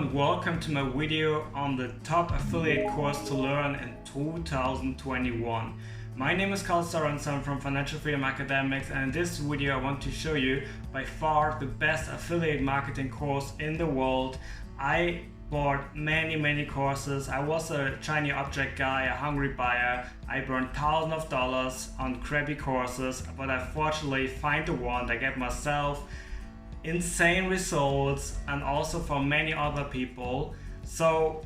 and welcome to my video on the top affiliate course to learn in 2021. My name is 𝐓𝐢𝐦𝐞 and I'm from Financial Freedom Academics, and in this video I want to show you by far the best affiliate marketing course in the world. I bought many courses. I was a shiny object guy, a hungry buyer. I burned thousands of dollars on crappy courses, but I fortunately find the one that gave myself insane results and also for many other people. So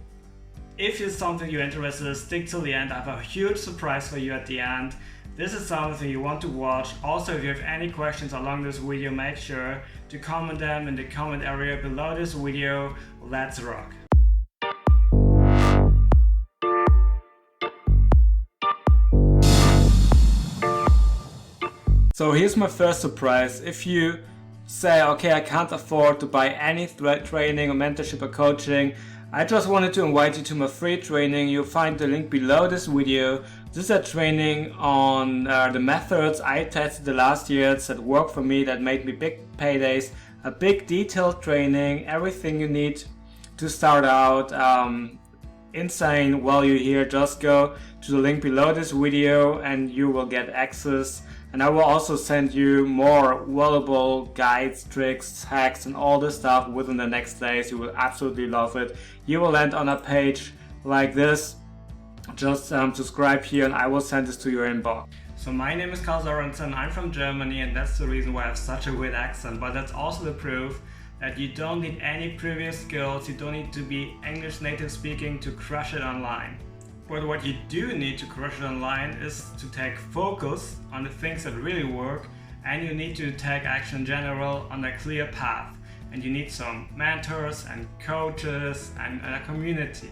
if it's something you're interested in, stick till the end. I have a huge surprise for you at the end. This is something you want to watch. Also, if you have any questions along this video, make sure to comment them in the comment area below this video. Let's rock! So here's my first surprise. If you say, okay, I can't afford to buy any training or mentorship or coaching, I just wanted to invite you to my free training. You'll find the link below this video. This is a training on the methods I tested the last years that worked for me, that made me big paydays. A big detailed training, everything you need to start out. Insane value here. Just go to the link below this video and you will get access. And I will also send you more valuable guides, tricks, hacks and all this stuff within the next days. You will absolutely love it. You will land on a page like this. Just subscribe here and I will send this to your inbox. So my name is 𝐓𝐢𝐦𝐞 and I'm from Germany, and that's the reason why I have such a weird accent. But that's also the proof that you don't need any previous skills. You don't need to be English native speaking to crush it online. But what you do need to crush it online is to take focus on the things that really work, and you need to take action in general on a clear path. And you need some mentors and coaches and a community.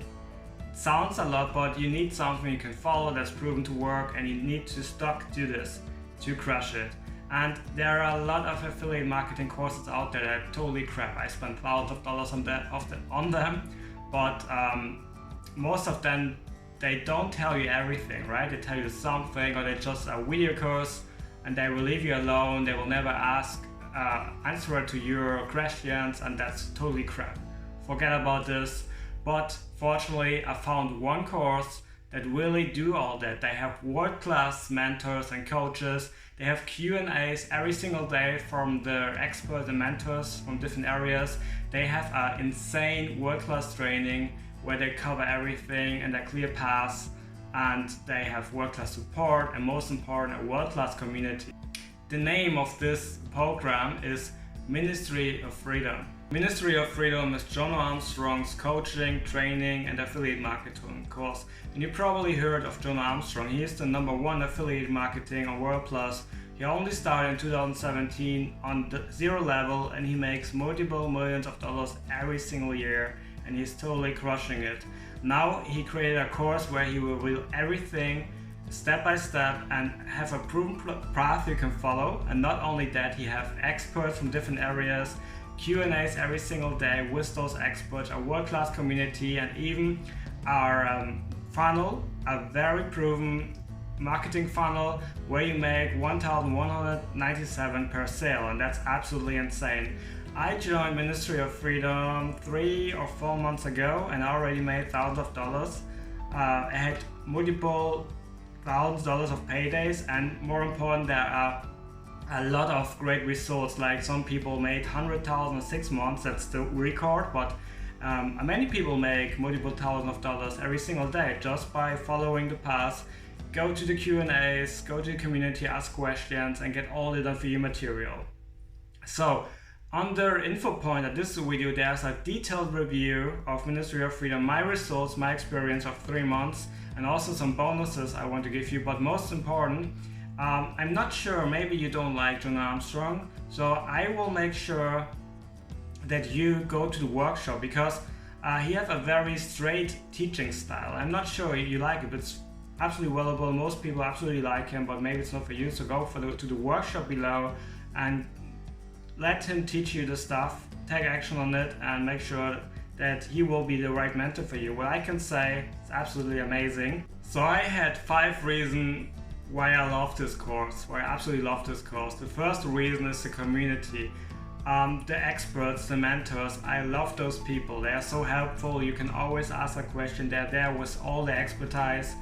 It sounds a lot, but you need something you can follow that's proven to work, and you need to stick to this to crush it. And there are a lot of affiliate marketing courses out there that are totally crap. I spent thousands of dollars on them, but most of them, they don't tell you everything, right? They tell you something, or they just a video course and they will leave you alone. They will never answer to your questions, and that's totally crap. Forget about this. But fortunately, I found one course that really do all that. They have world-class mentors and coaches. They have Q&As every single day from their experts and mentors from different areas. They have an insane world-class training where they cover everything and a clear path, and they have world-class support, and most important, a world-class community. The name of this program is Ministry of Freedom. Ministry of Freedom is John Armstrong's coaching, training and affiliate marketing course. And you probably heard of John Armstrong. He is the #1 affiliate marketing on World Plus. He only started in 2017 on the 0 level, and he makes multiple millions of dollars every single year, and he's totally crushing it. Now he created a course where he will reveal everything step by step and have a proven path you can follow. And not only that, he have experts from different areas, Q&As every single day with those experts, a world-class community, and even our funnel, a very proven marketing funnel where you make $1,197 per sale, and that's absolutely insane. I joined Ministry of Freedom 3 or 4 months ago and I already made thousands of dollars. I had multiple thousands of dollars of paydays, and more important, there are a lot of great results. Like some people made 100,000 in 6 months, that's the record, but many people make multiple thousands of dollars every single day just by following the path. Go to the Q&As, go to the community, ask questions and get all the free material. So under info point at this video, there's a detailed review of Ministry of Freedom, my results, my experience of 3 months, and also some bonuses I want to give you. But most important, I'm not sure, maybe you don't like John Armstrong, so I will make sure that you go to the workshop, because he has a very straight teaching style. I'm not sure you like it, but it's absolutely valuable. Most people absolutely like him, but maybe it's not for you. So go to the workshop below and let him teach you the stuff, take action on it, and make sure that he will be the right mentor for you. What I can say, it's absolutely amazing. So I had 5 reasons why I love this course, why I absolutely love this course. The first reason is the community. the experts, the mentors. I love those people. They are so helpful. You can always ask a question. They're there with all the expertise.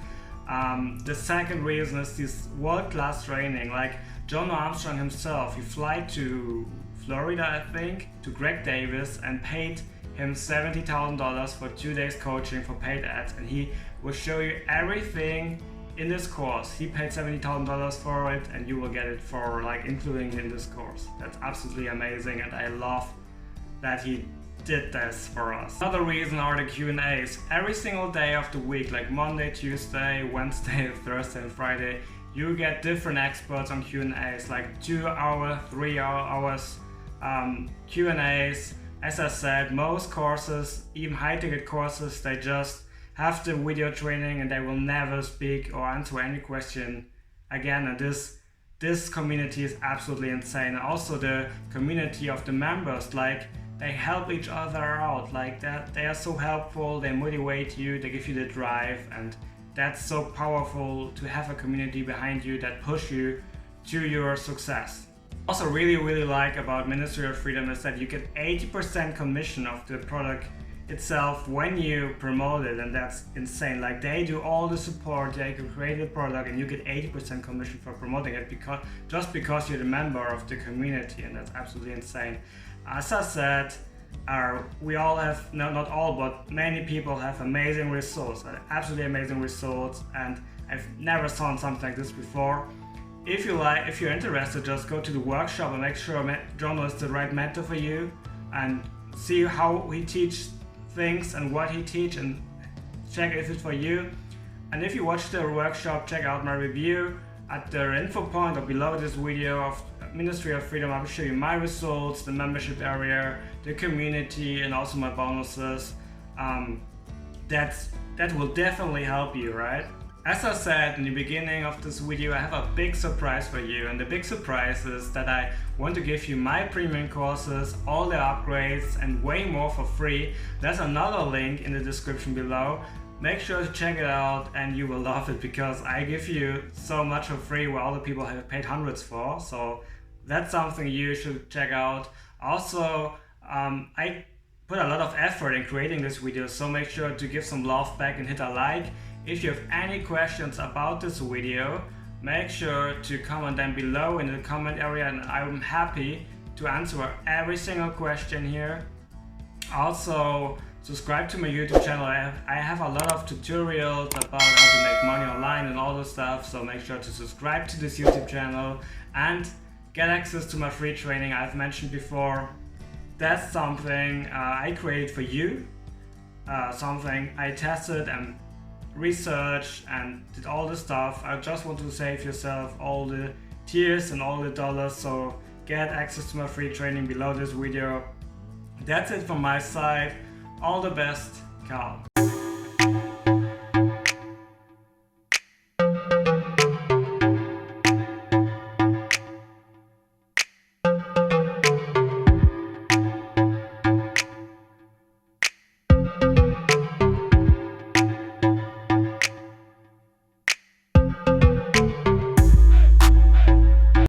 The second reason is this world-class training. Like John Armstrong himself, he flew to Florida, I think, to Greg Davis and paid him $70,000 for 2 days coaching for paid ads, and he will show you everything in this course. He paid $70,000 for it, and you will get it for like including in this course. That's absolutely amazing, and I love that he did this for us. Another reason are the Q&As. Every single day of the week, like Monday, Tuesday, Wednesday, Thursday and Friday, you get different experts on Q&As, like 2 hour, 3 hours Q&As. As I said, most courses, even high-ticket courses, they just have the video training and they will never speak or answer any question again. And this community is absolutely insane. And also the community of the members, like they help each other out, like that. They are so helpful, they motivate you, they give you the drive, and that's so powerful to have a community behind you that push you to your success. Also really like about Ministry of Freedom is that you get 80% commission of the product itself when you promote it, and that's insane. Like they do all the support, they can create the product and you get 80% commission for promoting it just because you're a member of the community, and that's absolutely insane. As I said, we all have, not all, but many people have amazing results, absolutely amazing results, and I've never seen something like this before. If you're interested, just go to the workshop and make sure John is the right mentor for you, and see how he teaches things and what he teaches, and check if it's for you. And if you watch the workshop, check out my review at the info point or below this video of Ministry of Freedom. I will show you my results, the membership area, the community, and also my bonuses. That will definitely help you, right? As I said in the beginning of this video, I have a big surprise for you, and the big surprise is that I want to give you my premium courses, all the upgrades, and way more for free. There's another link in the description below. Make sure to check it out and you will love it, because I give you so much for free where other people have paid hundreds for. So that's something you should check out. Also, I put a lot of effort in creating this video, so make sure to give some love back and hit a like. If you have any questions about this video, make sure to comment them below in the comment area, and I'm happy to answer every single question here. Also, subscribe to my YouTube channel. I have a lot of tutorials about how to make money online and all this stuff, so make sure to subscribe to this YouTube channel and get access to my free training I've mentioned before. That's something I created for you, something I tested and researched and did all the stuff. I just want to save yourself all the tears and all the dollars, so get access to my free training below this video. That's it from my side. All the best, Carl.